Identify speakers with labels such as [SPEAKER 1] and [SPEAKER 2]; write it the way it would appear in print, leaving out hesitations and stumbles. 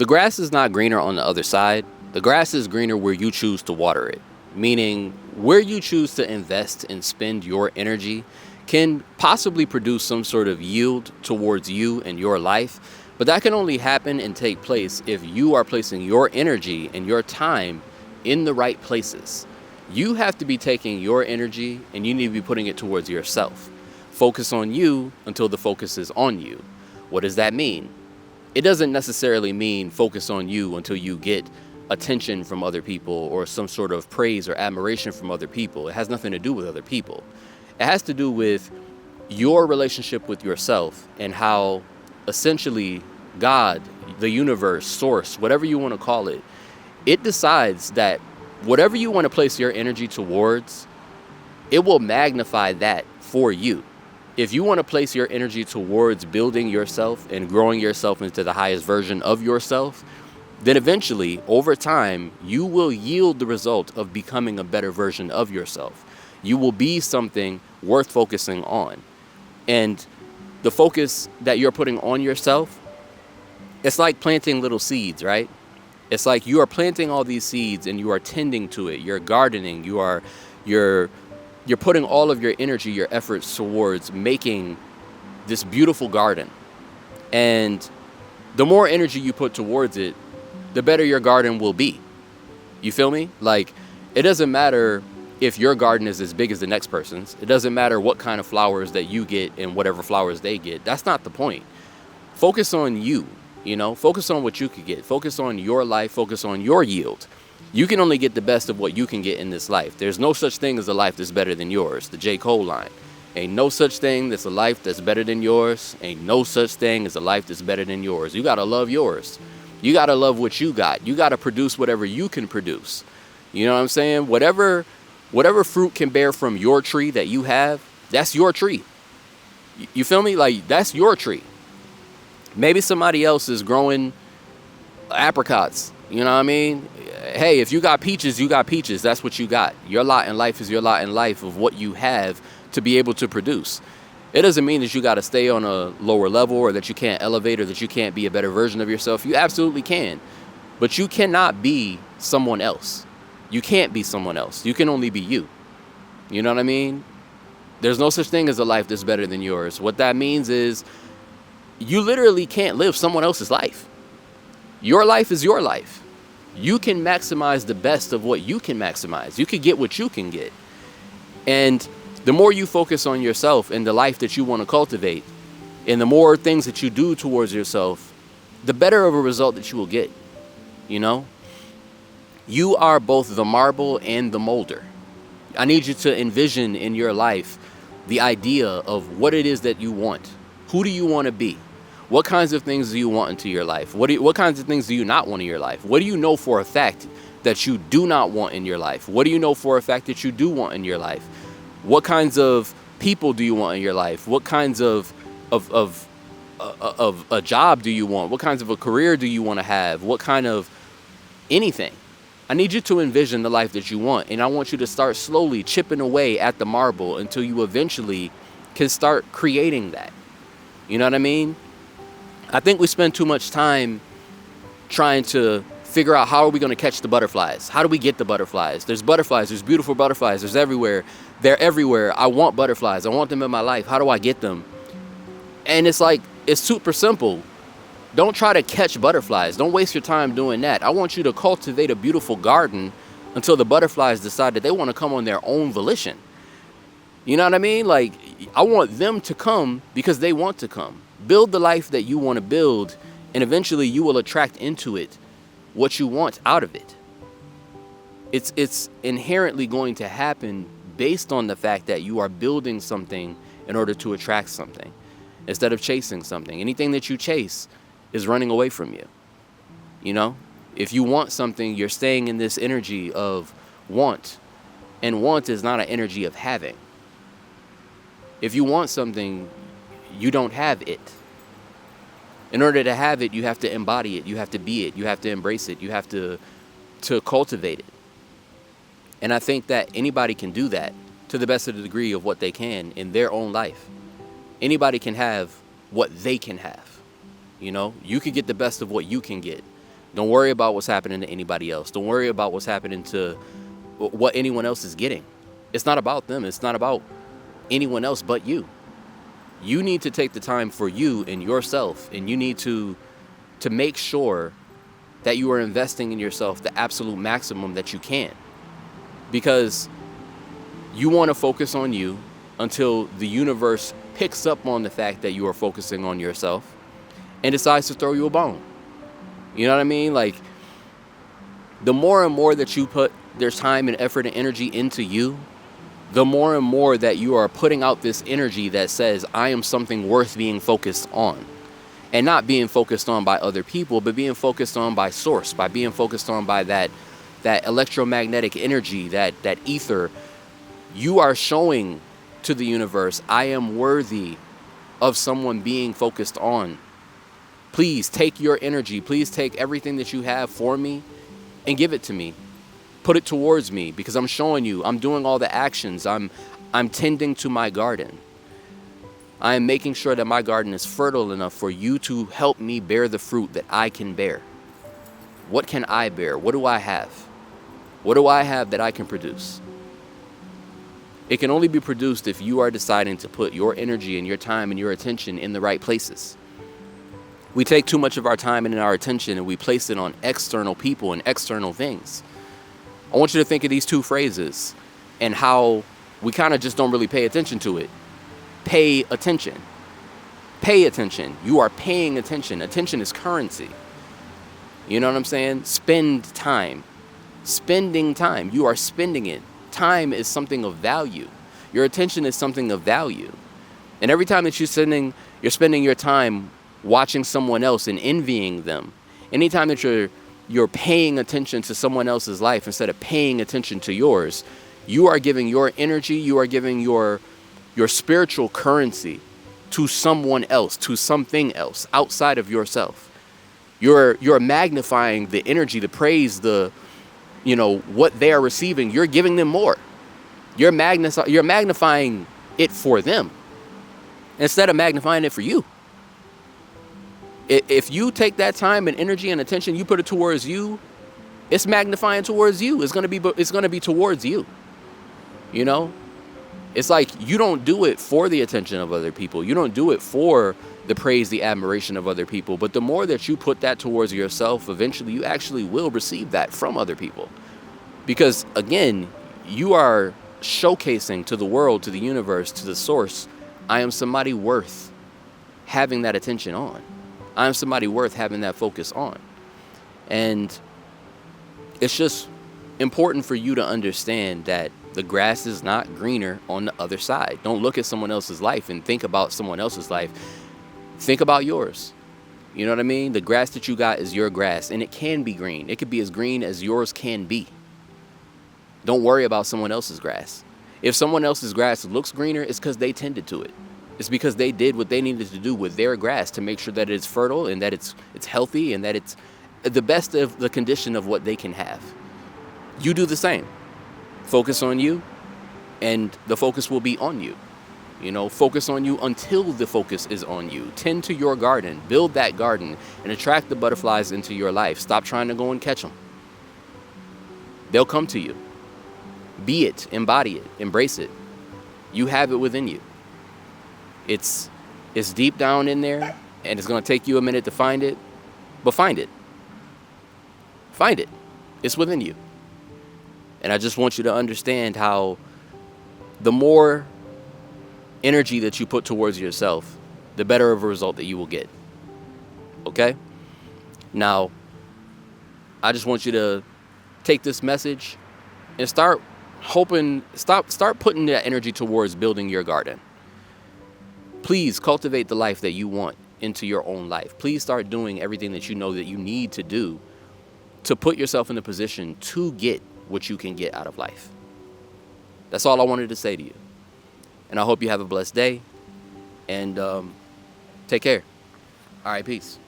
[SPEAKER 1] The grass is not greener on the other side. The grass is greener where you choose to water it. Meaning, where you choose to invest and spend your energy can possibly produce some sort of yield towards you and your life. But that can only happen and take place if you are placing your energy and your time in the right places. You have to be taking your energy and you need to be putting it towards yourself. Focus on you until the focus is on you. What does that mean? It doesn't necessarily mean focus on you until you get attention from other people or some sort of praise or admiration from other people. It has nothing to do with other people. It has to do with your relationship with yourself and how essentially God, the universe, source, whatever you want to call it, it decides that whatever you want to place your energy towards, it will magnify that for you. If you want to place your energy towards building yourself and growing yourself into the highest version of yourself, then eventually, over time, you will yield the result of becoming a better version of yourself. You will be something worth focusing on. And the focus that you're putting on yourself, it's like planting little seeds, right? It's like you are planting all these seeds and you are tending to it. You're gardening. You're putting all of your energy, your efforts towards making this beautiful garden. And the more energy you put towards it, the better your garden will be. You feel me? Like, it doesn't matter if your garden is as big as the next person's. It doesn't matter what kind of flowers that you get and whatever flowers they get. That's not the point. Focus on you, focus on what you could get. Focus on your life. Focus on your yield. You can only get the best of what you can get in this life. There's no such thing as a life that's better than yours. The J. Cole line. Ain't no such thing that's a life that's better than yours. Ain't no such thing as a life that's better than yours. You got to love yours. You got to love what you got. You got to produce whatever you can produce. You know what I'm saying? Whatever fruit can bear from your tree that you have, that's your tree. You feel me? Like, that's your tree. Maybe somebody else is growing apricots. You know what I mean? Hey, if you got peaches, you got peaches. That's what you got. Your lot in life is your lot in life of what you have to be able to produce. It doesn't mean that you got to stay on a lower level or that you can't elevate or that you can't be a better version of yourself. You absolutely can. But you cannot be someone else. You can't be someone else. You can only be you. You know what I mean? There's no such thing as a life that's better than yours. What that means is you literally can't live someone else's life. Your life is your life. You can maximize the best of what you can maximize. You can get what you can get. And the more you focus on yourself and the life that you want to cultivate, and the more things that you do towards yourself, the better of a result that you will get. You are both the marble and the molder. I need you to envision in your life the idea of what it is that you want. Who do you want to be? What kinds of things do you want into your life? What kinds of things do you not want in your life? What do you know for a fact that you do not want in your life? What do you know for a fact that you do want in your life? What kinds of people do you want in your life? What kinds of a job do you want? What kinds of a career do you want to have? What kind of anything? I need you to envision the life that you want, and I want you to start slowly chipping away at the marble until you eventually can start creating that. You know what I mean? I think we spend too much time trying to figure out how are we going to catch the butterflies? How do we get the butterflies? There's butterflies. There's beautiful butterflies. There's everywhere. They're everywhere. I want butterflies. I want them in my life. How do I get them? And it's like, it's super simple. Don't try to catch butterflies. Don't waste your time doing that. I want you to cultivate a beautiful garden until the butterflies decide that they want to come on their own volition. You know what I mean? Like, I want them to come because they want to come. Build the life that you want to build, and eventually you will attract into it what you want out of it. It's inherently going to happen based on the fact that you are building something in order to attract something instead of chasing something. Anything that you chase is running away from you. You know, if you want something, you're staying in this energy of want, and want is not an energy of having. If you want something, you don't have it. In order to have it, you have to embody it. You have to be it. You have to embrace it. You have to cultivate it. And I think that anybody can do that to the best of the degree of what they can in their own life. Anybody can have what they can have. You know, you can get the best of what you can get. Don't worry about what's happening to anybody else. Don't worry about what's happening to what anyone else is getting. It's not about them. It's not about anyone else but you. You need to take the time for you and yourself, and you need to make sure that you are investing in yourself the absolute maximum that you can. Because you want to focus on you until the universe picks up on the fact that you are focusing on yourself and decides to throw you a bone. You know what I mean? Like, the more and more that you put there's time and effort and energy into you, the more and more that you are putting out this energy that says, I am something worth being focused on. And not being focused on by other people, but being focused on by source, by being focused on by that electromagnetic energy, that ether. You are showing to the universe, I am worthy of someone being focused on. Please take your energy. Please take everything that you have for me and give it to me. Put it towards me, because I'm showing you, I'm doing all the actions. I'm tending to my garden. I am making sure that my garden is fertile enough for you to help me bear the fruit that I can bear. What can I bear? What do I have? What do I have that I can produce? It can only be produced if you are deciding to put your energy and your time and your attention in the right places. We take too much of our time and our attention and we place it on external people and external things. I want you to think of these two phrases and how we kind of just don't really pay attention to it. Pay attention. Pay attention. You are paying attention. Attention is currency. You know what I'm saying? Spend time. Spending time. You are spending it. Time is something of value. Your attention is something of value. And every time that you're spending your time watching someone else and envying them, anytime that you're paying attention to someone else's life instead of paying attention to yours, you are giving your energy, you are giving your spiritual currency to someone else, to something else outside of yourself. You're magnifying the energy, the praise, what they are receiving. You're giving them more. You're magnifying it for them instead of magnifying it for you. If you take that time and energy and attention, you put it towards you, it's magnifying towards you. It's gonna be towards you. You know? It's like you don't do it for the attention of other people. You don't do it for the praise, the admiration of other people. But the more that you put that towards yourself, eventually you actually will receive that from other people. Because again, you are showcasing to the world, to the universe, to the source, I am somebody worth having that attention on. I am somebody worth having that focus on. And it's just important for you to understand that the grass is not greener on the other side. Don't look at someone else's life and think about someone else's life. Think about yours. You know what I mean? The grass that you got is your grass, and it can be green. It could be as green as yours can be. Don't worry about someone else's grass. If someone else's grass looks greener, it's because they tended to it. It's because they did what they needed to do with their grass to make sure that it's fertile and that it's healthy and that it's the best of the condition of what they can have. You do the same. Focus on you, and the focus will be on you. Focus on you until the focus is on you. Tend to your garden, build that garden, and attract the butterflies into your life. Stop trying to go and catch them. They'll come to you. Be it, embody it, embrace it. You have it within you. It's deep down in there, and it's going to take you a minute to find it, but find it. Find it. It's within you. And I just want you to understand how the more energy that you put towards yourself, the better of a result that you will get. Okay? Now, I just want you to take this message and start putting that energy towards building your garden. Please cultivate the life that you want into your own life. Please start doing everything that you know that you need to do to put yourself in a position to get what you can get out of life. That's all I wanted to say to you. And I hope you have a blessed day. And take care. All right, peace.